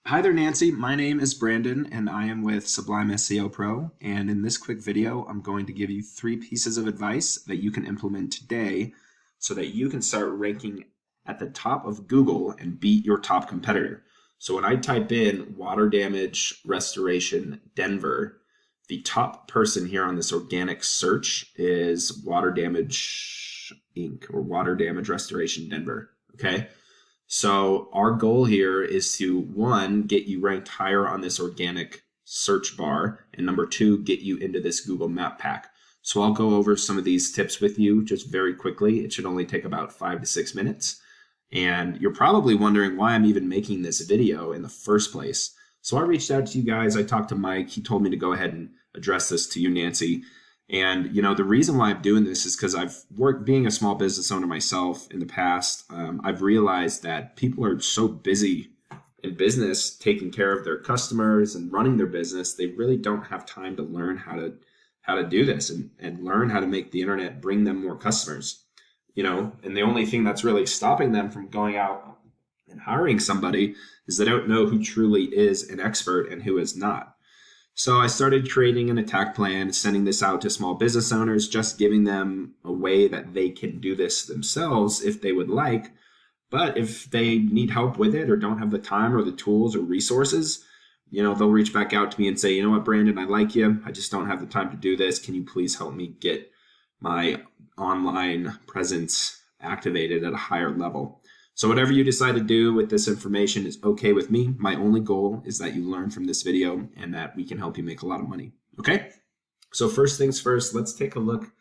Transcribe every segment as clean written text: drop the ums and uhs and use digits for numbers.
Hi there, Nancy. My name is Brandon, and I am with Sublime SEO Pro. And in this quick video, I'm going to give you 3 pieces of advice that you can implement today so that you can start ranking at the top of Google and beat your top competitor. So when I type in water damage restoration Denver, the top person here on this organic search is Water Damage Inc. or Water Damage Restoration Denver. Okay. So our goal here is to, one, get you ranked higher on this organic search bar, and number two, get you into this Google Map Pack. So I'll go over some of these tips with you just very quickly. It should only take about 5 to 6 minutes. And you're probably wondering why I'm even making this video in the first place. So I reached out to you guys. I talked to Mike. He told me to go ahead and address this to you, Nancy. And the reason why I'm doing this is because I've worked being a small business owner myself in the past. I've realized that people are so busy in business, taking care of their customers and running their business, they really don't have time to learn how to do this and learn how to make the internet bring them more customers. And the only thing that's really stopping them from going out and hiring somebody is they don't know who truly is an expert and who is not. So I started creating an attack plan, sending this out to small business owners, just giving them a way that they can do this themselves if they would like. But if they need help with it or don't have the time or the tools or resources, they'll reach back out to me and say, you know what, Brandon, I like you. I just don't have the time to do this. Can you please help me get my online presence activated at a higher level? So whatever you decide to do with this information is okay with me. My only goal is that you learn from this video and that we can help you make a lot of money. Okay? So first things first, let's take a look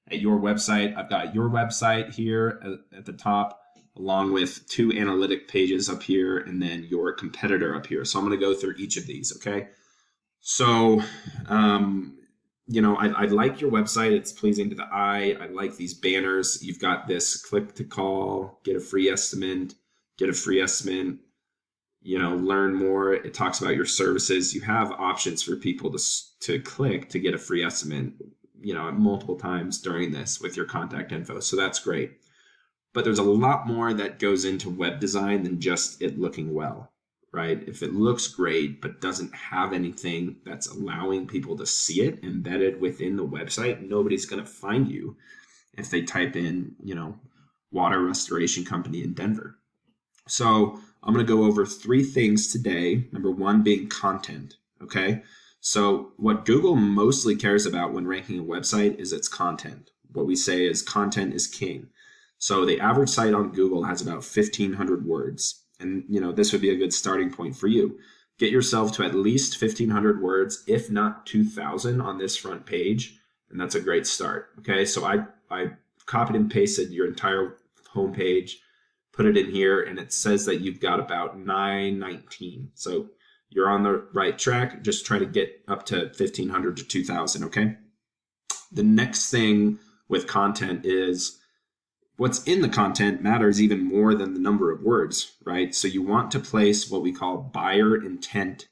at your website. I've got your website here at the top, along with 2 analytic pages up here, and then your competitor up here. So I'm going to go through each of these, okay? So, I like your website. It's pleasing to the eye. I like these banners. You've got this click to call, get a free estimate, learn more. It talks about your services. You have options for people to click to get a free estimate, multiple times during this with your contact info. So that's great. But there's a lot more that goes into web design than just it looking well, right? If it looks great but doesn't have anything that's allowing people to see it embedded within the website, nobody's going to find you if they type in, water restoration company in Denver. So I'm going to go over 3 things today. Number 1 being content, okay? So what Google mostly cares about when ranking a website is its content. What we say is content is king. So the average site on Google has about 1,500 words. And, this would be a good starting point for you. Get yourself to at least 1,500 words, if not 2,000 on this front page. And that's a great start. Okay, so I copied and pasted your entire homepage, put it in here, and it says that you've got about 919. So you're on the right track. Just try to get up to 1,500 to 2,000, okay? The next thing with content is what's in the content matters even more than the number of words, right? So you want to place what we call buyer intent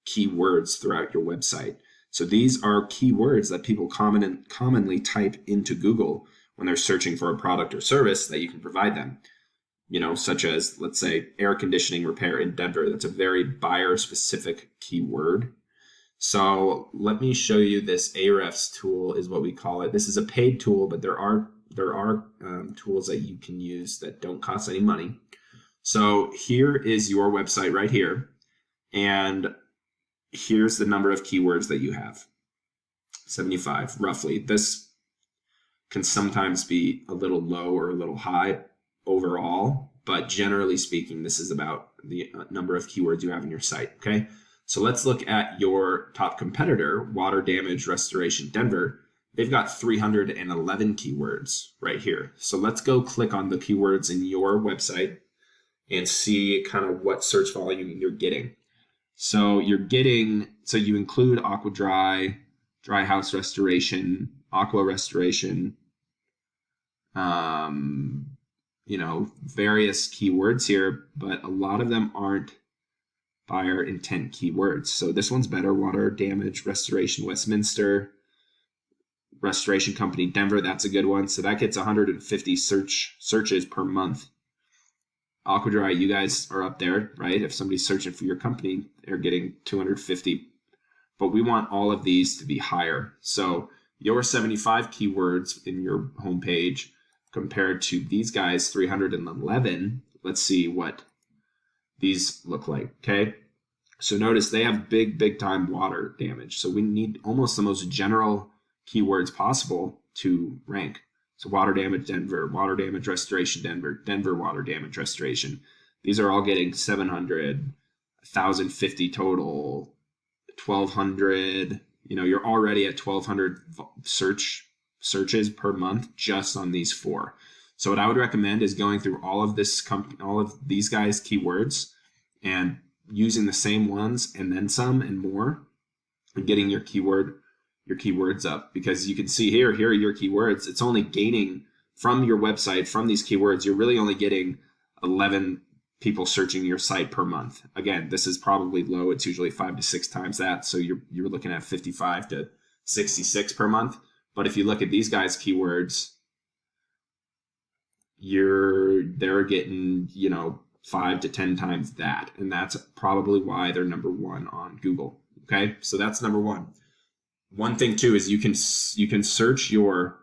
keywords throughout your website. So these are keywords that people commonly type into Google when they're searching for a product or service that you can provide them. Such as, let's say, air conditioning repair in Denver. That's a very buyer-specific keyword. So let me show you this Ahrefs tool is what we call it. This is a paid tool, but there are tools that you can use that don't cost any money. So here is your website right here. And here's the number of keywords that you have. 75, roughly. This can sometimes be a little low or a little high overall, but generally speaking, this is about the number of keywords you have in your site, okay? So let's look at your top competitor, Water Damage Restoration Denver. They've got 311 keywords right here. So let's go click on the keywords in your website and see kind of what search volume you're getting. So you include Aqua Dry house restoration, Aqua restoration, various keywords here, but a lot of them aren't buyer intent keywords. So this one's better, Water Damage Restoration Westminster, Restoration Company Denver, that's a good one. So that gets 150 searches per month. AquaDry, you guys are up there, right? If somebody's searching for your company, they're getting 250. But we want all of these to be higher. So your 75 keywords in your homepage compared to these guys, 311. Let's see what these look like, okay? So notice they have big time water damage. So we need almost the most general keywords possible to rank. So water damage, Denver, water damage restoration, Denver, Denver water damage restoration. These are all getting 700, 1,050 total, 1,200. You know, you're already at 1,200 searches per month just on these 4. So what I would recommend is going through all of these guys' keywords and using the same ones and then some and more, and getting your keywords up, because you can see here are your keywords. It's only gaining from your website, from these keywords, you're really only getting 11 people searching your site per month. Again, this is probably low. It's usually 5 to 6 times that. So you're looking at 55 to 66 per month. But if you look at these guys' keywords, they're getting, 5 to 10 times that. And that's probably why they're number 1 on Google. Okay. So that's number 1. One thing too is you can save your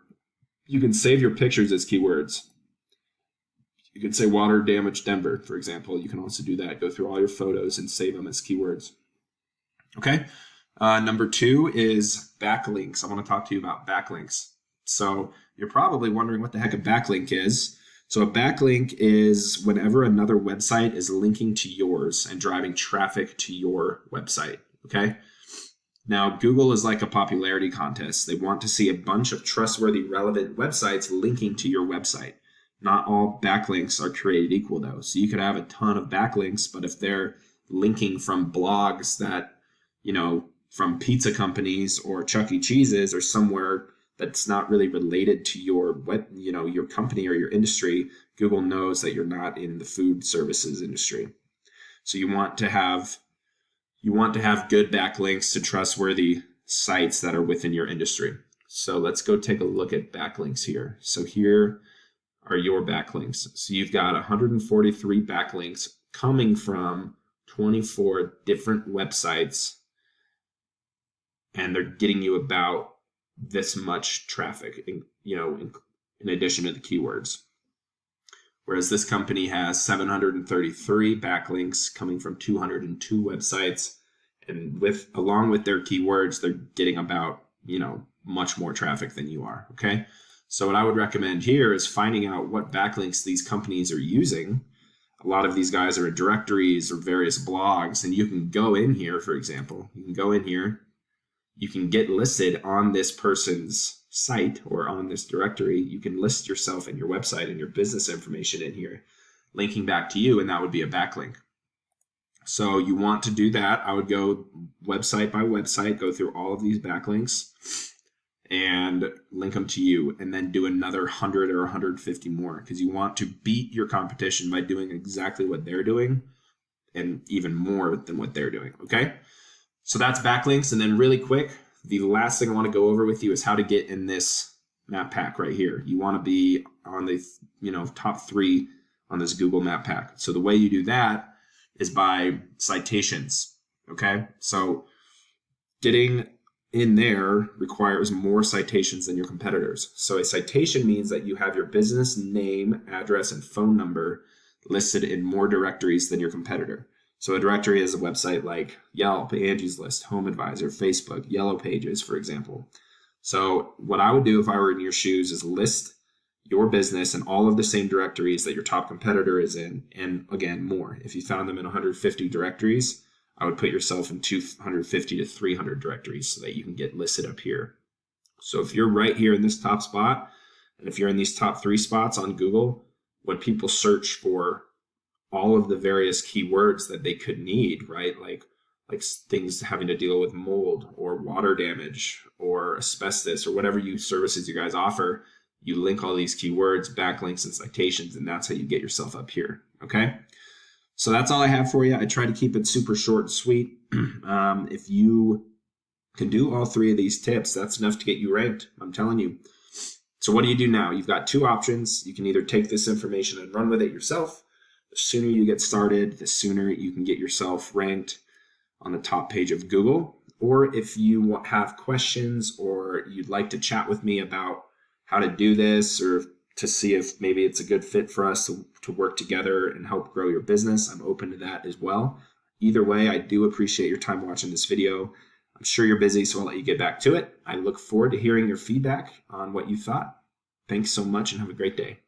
pictures as keywords. You can say water damage Denver, for example. You can also do that. Go through all your photos and save them as keywords. Okay. Number 2 is backlinks. I want to talk to you about backlinks. So you're probably wondering what the heck a backlink is. So a backlink is whenever another website is linking to yours and driving traffic to your website. Okay. Now, Google is like a popularity contest. They want to see a bunch of trustworthy, relevant websites linking to your website. Not all backlinks are created equal, though. So you could have a ton of backlinks, but if they're linking from blogs that, from pizza companies or Chuck E. Cheese's or somewhere that's not really related to your your company or your industry, Google knows that you're not in the food services industry. So you want to have good backlinks to trustworthy sites that are within your industry. So let's go take a look at backlinks here. So here are your backlinks. So you've got 143 backlinks coming from 24 different websites, and they're getting you about this much traffic, in addition to the keywords. Whereas this company has 733 backlinks coming from 202 websites, and along with their keywords, they're getting about, much more traffic than you are. Okay. So what I would recommend here is finding out what backlinks these companies are using. A lot of these guys are in directories or various blogs, and you can go in here, for example, you can get listed on this person's site or on this directory. You can list yourself and your website and your business information in here, linking back to you, and that would be a backlink. So you want to do that. I would go website by website, go through all of these backlinks and link them to you, and then do another 100 or 150 more, because you want to beat your competition by doing exactly what they're doing and even more than what they're doing. Okay. So that's backlinks. And then really quick, the last thing I want to go over with you is how to get in this map pack right here. You want to be on the top 3 on this Google map pack. So the way you do that is by citations. Okay. So getting in there requires more citations than your competitors. So a citation means that you have your business name, address, and phone number listed in more directories than your competitor. So a directory is a website like Yelp, Angie's List, Home Advisor, Facebook, Yellow Pages, for example. So what I would do if I were in your shoes is list your business in all of the same directories that your top competitor is in, and again, more. If you found them in 150 directories, I would put yourself in 250 to 300 directories so that you can get listed up here. So if you're right here in this top spot, and if you're in these top 3 spots on Google, when people search for all of the various keywords that they could need, right? Like things having to deal with mold or water damage or asbestos or whatever services you guys offer, you link all these keywords, backlinks, and citations, and that's how you get yourself up here. Okay. So that's all I have for you. I try to keep it super short and sweet. If you can do all 3 of these tips, that's enough to get you ranked. I'm telling you. So what do you do now? You've got 2 options. You can either take this information and run with it yourself, The sooner you get started, the sooner you can get yourself ranked on the top page of Google. Or if you have questions or you'd like to chat with me about how to do this, or to see if maybe it's a good fit for us to work together and help grow your business, I'm open to that as well. Either way, I do appreciate your time watching this video. I'm sure you're busy, so I'll let you get back to it. I look forward to hearing your feedback on what you thought. Thanks so much and have a great day.